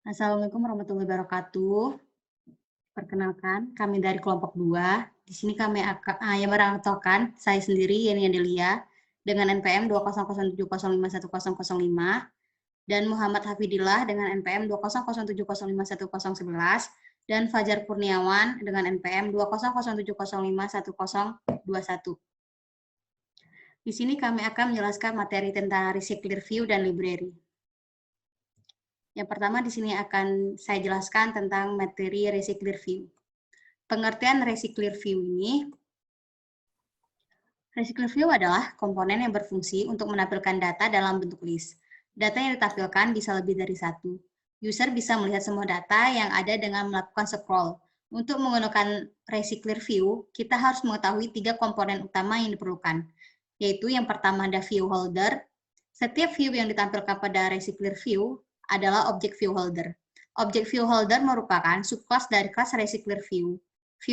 Assalamualaikum warahmatullahi wabarakatuh. Perkenalkan, kami dari kelompok 2. Di sini kami yang beranggotakan saya sendiri, Yeni Delia, dengan NPM 2007050510005, dan Muhammad Hafidillah dengan NPM 200705011, dan Fajar Kurniawan dengan NPM 20070501021. Di sini kami akan menjelaskan materi tentang Recycler View dan Library. Yang pertama di sini akan saya jelaskan tentang materi Recycler View. Pengertian Recycler View ini, Recycler View adalah komponen yang berfungsi untuk menampilkan data dalam bentuk list. Data yang ditampilkan bisa lebih dari satu. User bisa melihat semua data yang ada dengan melakukan scroll. Untuk menggunakan Recycler View, kita harus mengetahui 3 komponen utama yang diperlukan, yaitu yang pertama ada view holder. Setiap view yang ditampilkan pada Recycler View adalah objek view holder. Objek view holder merupakan subclass dari kelas Recycler View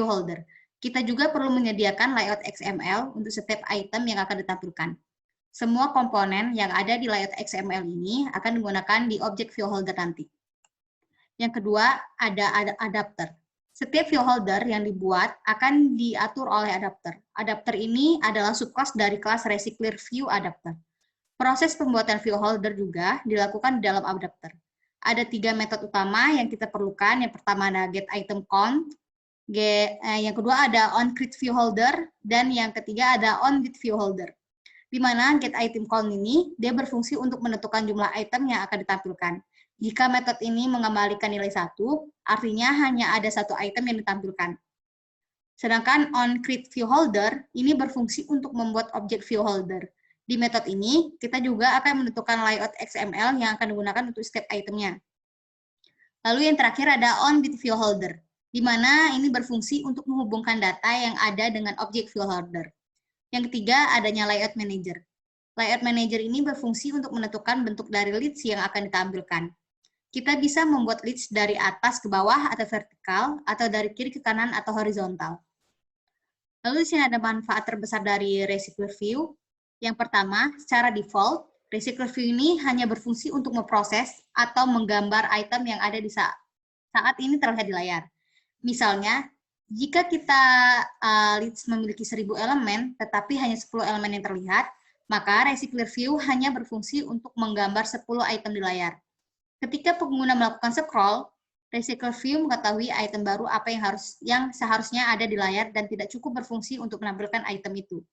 holder. Kita juga perlu menyediakan layout XML untuk setiap item yang akan ditampilkan. Semua komponen yang ada di layout XML ini akan digunakan di objek view holder nanti. Yang kedua, ada adapter. Setiap view holder yang dibuat akan diatur oleh adapter. Adapter ini adalah subclass dari kelas Recycler View adapter. Proses pembuatan view holder juga dilakukan di dalam adapter. Ada 3 metode utama yang kita perlukan. Yang pertama ada getItemCount, yang kedua ada onCreateViewHolder, dan yang ketiga ada onWithViewHolder. Di mana getItemCount ini dia berfungsi untuk menentukan jumlah item yang akan ditampilkan. Jika metode ini mengembalikan nilai 1, artinya hanya ada satu item yang ditampilkan. Sedangkan onCreateViewHolder ini berfungsi untuk membuat objek viewholder. Di metode ini, kita juga akan menentukan layout XML yang akan digunakan untuk setiap itemnya. Lalu yang terakhir ada onWithViewHolder, di mana ini berfungsi untuk menghubungkan data yang ada dengan objek viewholder. Yang ketiga, adanya layout manager. Layout manager ini berfungsi untuk menentukan bentuk dari leads yang akan ditampilkan. Kita bisa membuat leads dari atas ke bawah atau vertikal, atau dari kiri ke kanan atau horizontal. Lalu di sini ada manfaat terbesar dari Recycler View. Yang pertama, secara default, Recycler View ini hanya berfungsi untuk memproses atau menggambar item yang ada di saat ini terlihat di layar. Misalnya, jika kita leads memiliki 1000 elemen, tetapi hanya 10 elemen yang terlihat, maka Recycler View hanya berfungsi untuk menggambar 10 item di layar. Ketika pengguna melakukan scroll, Recycler View mengetahui item baru apa yang seharusnya ada di layar dan tidak cukup berfungsi untuk menampilkan item itu.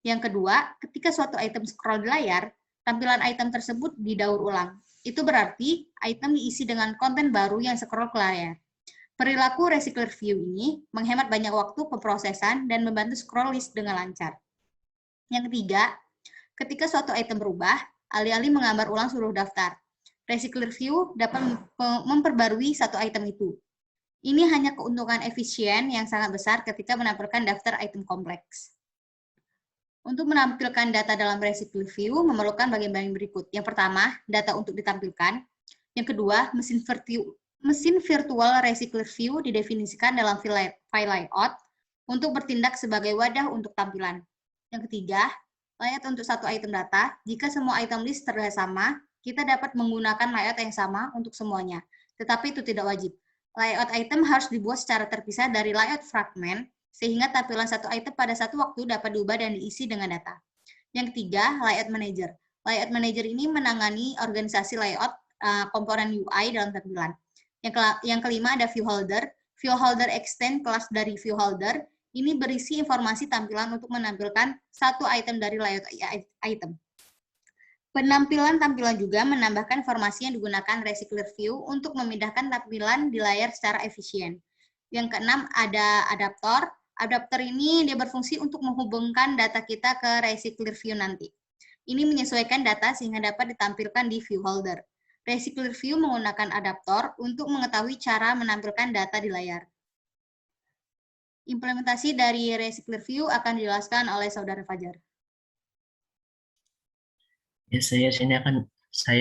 Yang kedua, ketika suatu item scroll di layar, tampilan item tersebut didaur ulang. Itu berarti item diisi dengan konten baru yang scroll ke layar. Perilaku Recycler View ini menghemat banyak waktu pemrosesan dan membantu scroll list dengan lancar. Yang ketiga, ketika suatu item berubah, alih-alih menggambar ulang seluruh daftar, Recycler View dapat memperbarui satu item itu. Ini hanya keuntungan efisien yang sangat besar ketika menampilkan daftar item kompleks. Untuk menampilkan data dalam Recycler View memerlukan bagian-bagian berikut. Yang pertama, data untuk ditampilkan. Yang kedua, mesin virtual Recycler View didefinisikan dalam file layout untuk bertindak sebagai wadah untuk tampilan. Yang ketiga, layout untuk satu item data. Jika semua item list terlihat sama, kita dapat menggunakan layout yang sama untuk semuanya, tetapi itu tidak wajib. Layout item harus dibuat secara terpisah dari layout fragment, sehingga tampilan satu item pada satu waktu dapat diubah dan diisi dengan data. Yang ketiga, layout manager. Layout manager ini menangani organisasi layout komponen UI dalam tampilan. Yang kelima ada view holder. View holder extend kelas dari view holder. Ini berisi informasi tampilan untuk menampilkan satu item dari layout item. Penampilan tampilan juga menambahkan informasi yang digunakan Recycler View untuk memindahkan tampilan di layar secara efisien. Yang keenam ada adaptor. Adaptor ini dia berfungsi untuk menghubungkan data kita ke Recycler View nanti. Ini menyesuaikan data sehingga dapat ditampilkan di view holder. Recycler View menggunakan adaptor untuk mengetahui cara menampilkan data di layar. Implementasi dari Recycler View akan dijelaskan oleh Saudara Fajar. Ya, saya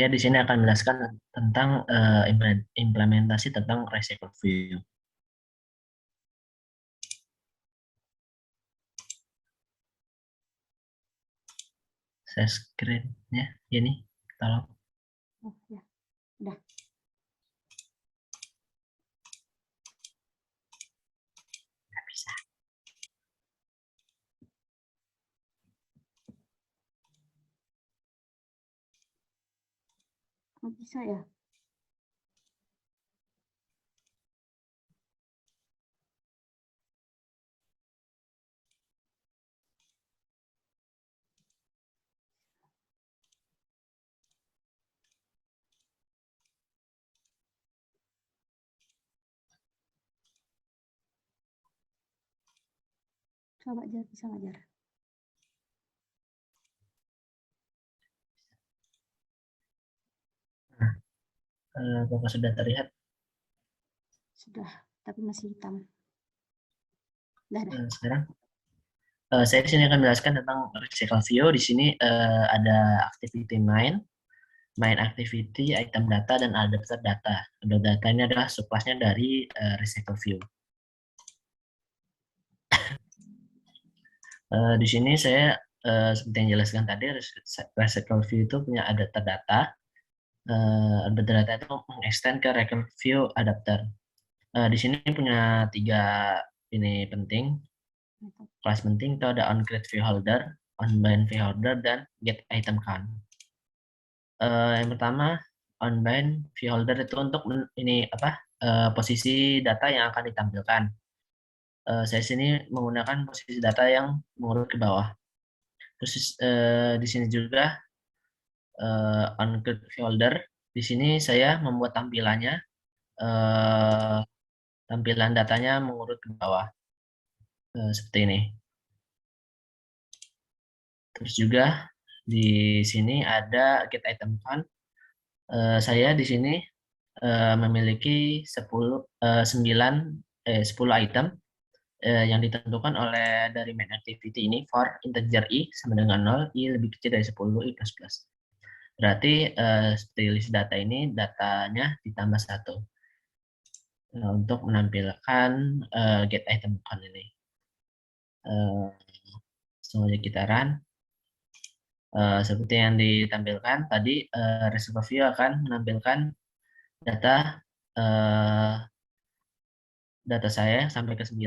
di sini akan menjelaskan tentang implementasi tentang Recycler View. Saya screen-nya ini, tolong. Oh, ya. Udah. Kok bisa ya? Coba aja bisa ngajar. Apakah sudah terlihat? Sudah, tapi masih hitam. Dah. Sekarang saya di sini akan menjelaskan tentang recycle view. Di sini ada activity main activity, item data, dan adapter data. Adapter data ini adalah subclassnya dari recycle view. Di sini saya seperti yang jelaskan tadi, recycle view itu punya adapter data. Adapter data itu mengextend ke recycle view adapter. Di sini punya 3 ini penting. Kelas penting itu ada onCreate viewholder, onBind viewholder, dan get item count. Yang pertama, onBind viewholder itu untuk ini posisi data yang akan ditampilkan. Saya sini menggunakan posisi data yang mengurut ke bawah. Terus di sini juga onCreate viewholder. Di sini saya membuat tampilannya, tampilan datanya mengurut ke bawah seperti ini. Terus juga di sini ada get item count. Saya di sini memiliki 10 item yang ditentukan oleh dari main activity ini for integer i sama dengan 0, i lebih kecil dari 10, i plus plus. Berarti seperti list data ini datanya ditambah 1 untuk menampilkan get item count ini. Langsung aja kita run. Seperti yang ditampilkan tadi, reservoir view akan menampilkan data data saya sampai ke 9,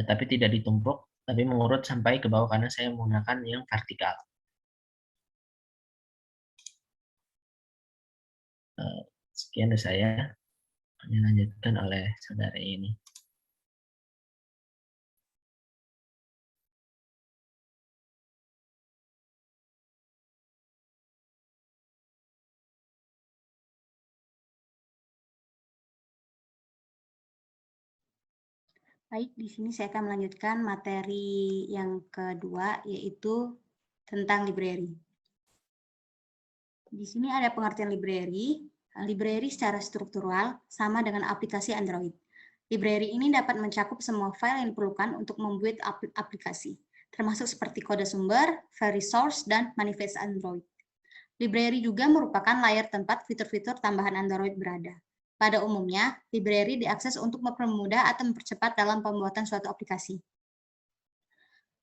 tapi tidak ditumpuk, tapi mengurut sampai ke bawah karena saya menggunakan yang vertikal. Sekian dari saya, dilanjutkan oleh saudara ini. Baik, di sini saya akan melanjutkan materi yang kedua, yaitu tentang library. Di sini ada pengertian library. Library secara struktural sama dengan aplikasi Android. Library ini dapat mencakup semua file yang diperlukan untuk membuat aplikasi, termasuk seperti kode sumber, file resource, dan manifest Android. Library juga merupakan layar tempat fitur-fitur tambahan Android berada. Pada umumnya, library diakses untuk mempermudah atau mempercepat dalam pembuatan suatu aplikasi.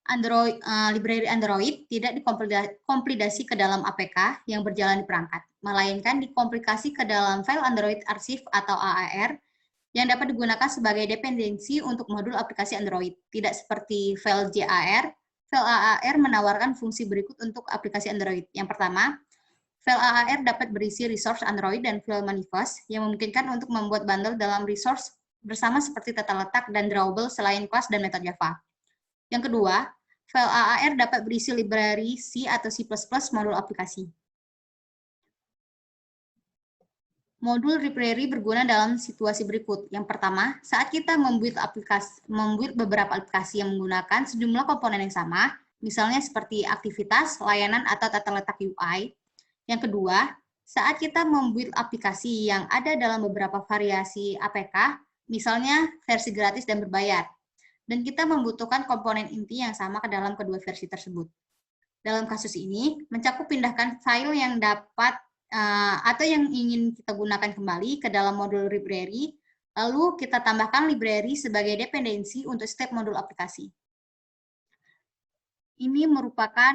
Library Android tidak dikompilasi ke dalam APK yang berjalan di perangkat, melainkan dikompilasi ke dalam file Android Archive atau AAR yang dapat digunakan sebagai dependensi untuk modul aplikasi Android. Tidak seperti file JAR, file AAR menawarkan fungsi berikut untuk aplikasi Android. Yang pertama, file AAR dapat berisi resource Android dan file manifest yang memungkinkan untuk membuat bundle dalam resource bersama seperti tata letak dan drawable selain kelas dan metode Java. Yang kedua, file AAR dapat berisi library C atau C++ modul aplikasi. Modul library berguna dalam situasi berikut. Yang pertama, saat kita membuat beberapa aplikasi yang menggunakan sejumlah komponen yang sama, misalnya seperti aktivitas, layanan, atau tata letak UI. Yang kedua, saat kita membuat aplikasi yang ada dalam beberapa variasi APK, misalnya versi gratis dan berbayar, dan kita membutuhkan komponen inti yang sama ke dalam kedua versi tersebut. Dalam kasus ini, mencakup pindahkan file yang dapat atau yang ingin kita gunakan kembali ke dalam modul library, lalu kita tambahkan library sebagai dependensi untuk setiap modul aplikasi. Ini merupakan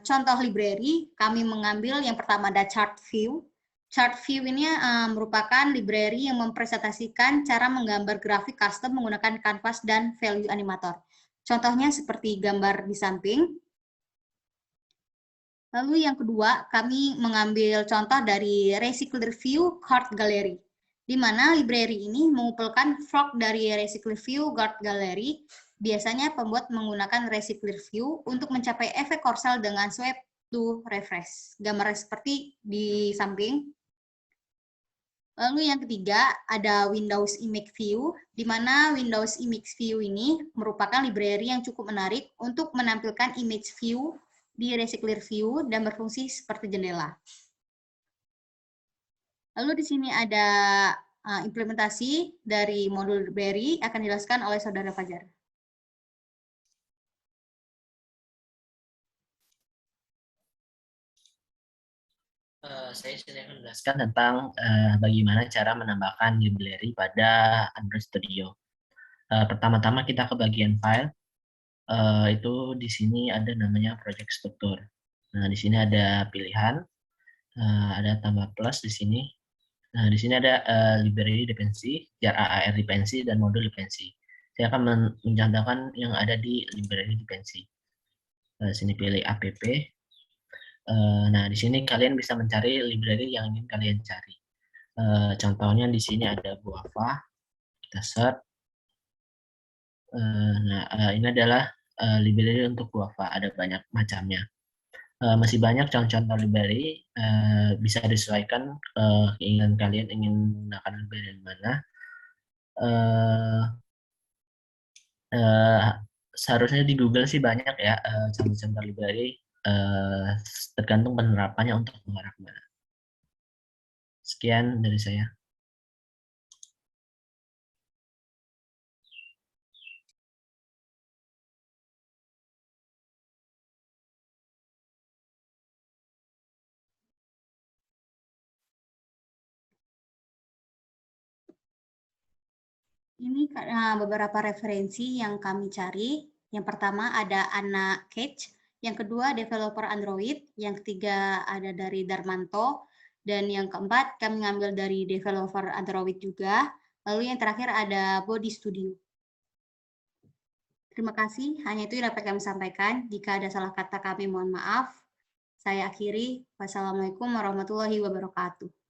contoh library. Kami mengambil yang pertama ada chart view. Chart view ini merupakan library yang mempresentasikan cara menggambar grafik custom menggunakan canvas dan value animator. Contohnya seperti gambar di samping. Lalu yang kedua, kami mengambil contoh dari RacyClearView Card Gallery, di mana library ini mengumpulkan fork dari RacyClearView Card Gallery. Biasanya pembuat menggunakan RacyClearView untuk mencapai efek korsel dengan swipe to refresh. Gambarnya seperti di samping. Lalu yang ketiga, ada Windows Image View, di mana Windows Image View ini merupakan library yang cukup menarik untuk menampilkan image view di RacyClearView dan berfungsi seperti jendela. Lalu di sini ada implementasi dari modul library, akan dijelaskan oleh Saudara Fajar. Saya sudah menjelaskan tentang bagaimana cara menambahkan library pada Android Studio. Pertama-tama kita ke bagian file. Itu di sini ada namanya project struktur. Nah, di sini ada pilihan, ada tambah plus di sini. Nah, di sini ada library dependency, jar AAR dependency, dan modul dependency. Saya akan mencantumkan yang ada di library dependency. Di sini pilih app. Nah, di sini kalian bisa mencari library yang ingin kalian cari. Contohnya di sini ada Guava, kita search. Nah, ini adalah library untuk Guava, ada banyak macamnya. Masih banyak contoh-contoh library, bisa disesuaikan keinginan kalian ingin menggunakan library yang mana. Seharusnya di Google sih banyak ya contoh-contoh library, tergantung penerapannya untuk mengarah kemana. Sekian dari saya. Ini beberapa referensi yang kami cari. Yang pertama ada Anna Cage, yang kedua developer Android, yang ketiga ada dari Darmanto, dan yang keempat kami ngambil dari developer Android juga. Lalu yang terakhir ada Body Studio. Terima kasih, hanya itu yang dapat kami sampaikan. Jika ada salah kata kami mohon maaf. Saya akhiri. Wassalamualaikum warahmatullahi wabarakatuh.